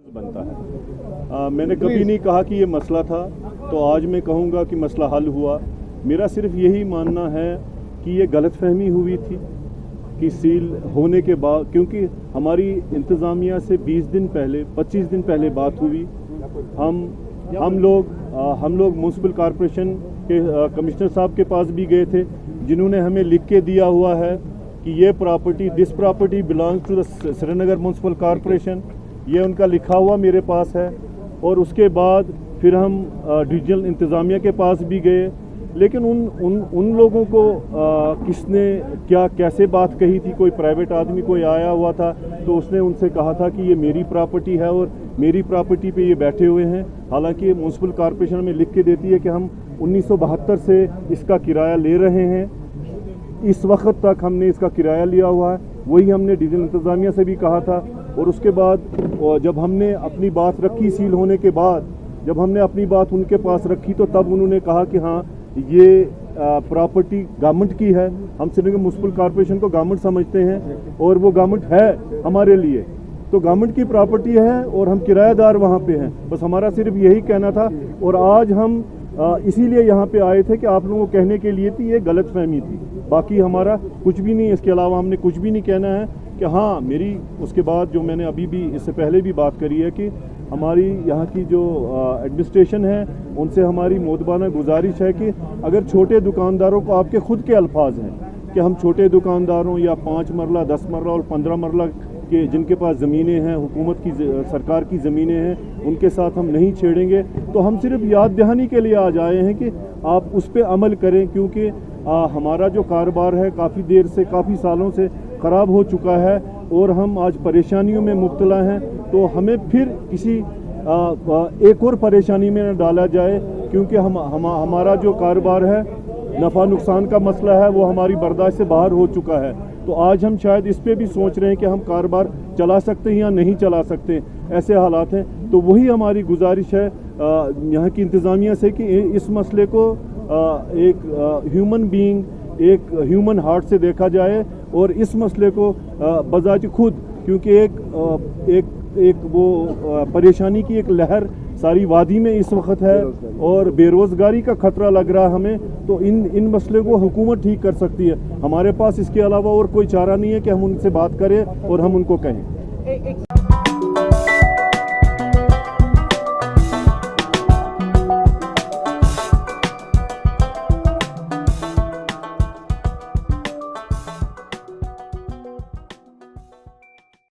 बनता है। मैंने कभी नहीं कहा कि ये मसला था, तो आज मैं कहूँगा कि मसला हल हुआ। मेरा सिर्फ यही मानना है कि ये गलतफहमी हुई थी कि सील होने के बाद, क्योंकि हमारी इंतज़ामिया से 20 दिन पहले 25 दिन पहले बात हुई। हम लोग म्यूनसिपल कॉरपोरेशन के कमिश्नर साहब के पास भी गए थे, जिन्होंने हमें लिख के दिया हुआ है कि ये property, this property belongs to the Srinagar municipal corporation. ये उनका लिखा हुआ मेरे पास है। और उसके बाद फिर हम डिविजनल इंतज़ामिया के पास भी गए, लेकिन उन लोगों को किसने क्या कैसे बात कही थी। कोई प्राइवेट आदमी कोई आया हुआ था, तो उसने उनसे कहा था कि ये मेरी प्रॉपर्टी है और मेरी प्रॉपर्टी पे ये बैठे हुए हैं। हालांकि म्यूनसिपल कॉरपोरेशन में लिख के देती है कि हम 1972 से इसका किराया ले रहे हैं। इस वक्त तक हमने इसका किराया लिया हुआ है। वही हमने डिविजनल इंतज़ामिया से भी कहा था। और उसके बाद जब हमने अपनी बात रखी सील होने के बाद, जब हमने अपनी बात उनके पास रखी, तो तब उन्होंने कहा कि हाँ, ये प्रॉपर्टी गवर्नमेंट की है। हम श्रीनगर म्यूनसिपल कॉरपोरेशन को गवर्नमेंट समझते हैं और वो गवर्नमेंट है हमारे लिए। तो गवर्नमेंट की प्रॉपर्टी है और हम किराएदार वहाँ पे हैं। बस हमारा सिर्फ यही कहना था। और आज हम इसीलिए यहाँ पे आए थे कि आप लोगों को कहने के लिए थी, ये गलतफहमी थी। बाकी हमारा कुछ भी नहीं, इसके अलावा हमने कुछ भी नहीं कहना है। कि हाँ, मेरी उसके बाद जो मैंने अभी भी इससे पहले भी बात करी है कि हमारी यहाँ की जो एडमिनिस्ट्रेशन है, उनसे हमारी मोदबाना गुजारिश है कि अगर छोटे दुकानदारों को, आपके खुद के अल्फाज हैं कि हम छोटे दुकानदारों या 5 मरला 10 मरला और 15 मरला के जिनके पास ज़मीनें हैं, हुकूमत की सरकार की ज़मीनें हैं, उनके साथ हम नहीं छेड़ेंगे। तो हम सिर्फ याद दहानी के लिए आज आए हैं कि आप उस पर अमल करें, क्योंकि हमारा जो कारोबार है काफ़ी देर से, काफ़ी सालों से ख़राब हो चुका है और हम आज परेशानियों में मुब्तला हैं। तो हमें फिर किसी एक और परेशानी में न डाला जाए, क्योंकि हमारा जो कारोबार है, नफ़ा नुकसान का मसला है, वो हमारी बर्दाश्त से बाहर हो चुका है। तो आज हम शायद इस पे भी सोच रहे हैं कि हम कारोबार चला सकते हैं या नहीं चला सकते, ऐसे हालात हैं। तो वही हमारी गुजारिश है यहाँ की इंतज़ामिया से कि इस मसले को एक ह्यूमन बीइंग, एक ह्यूमन हार्ट से देखा जाए और इस मसले को बजाज खुद, क्योंकि एक वो परेशानी की एक लहर सारी वादी में इस वक्त है और बेरोज़गारी का ख़तरा लग रहा है हमें। तो इन मसले को हुकूमत ठीक कर सकती है। हमारे पास इसके अलावा और कोई चारा नहीं है कि हम उनसे बात करें और हम उनको कहें।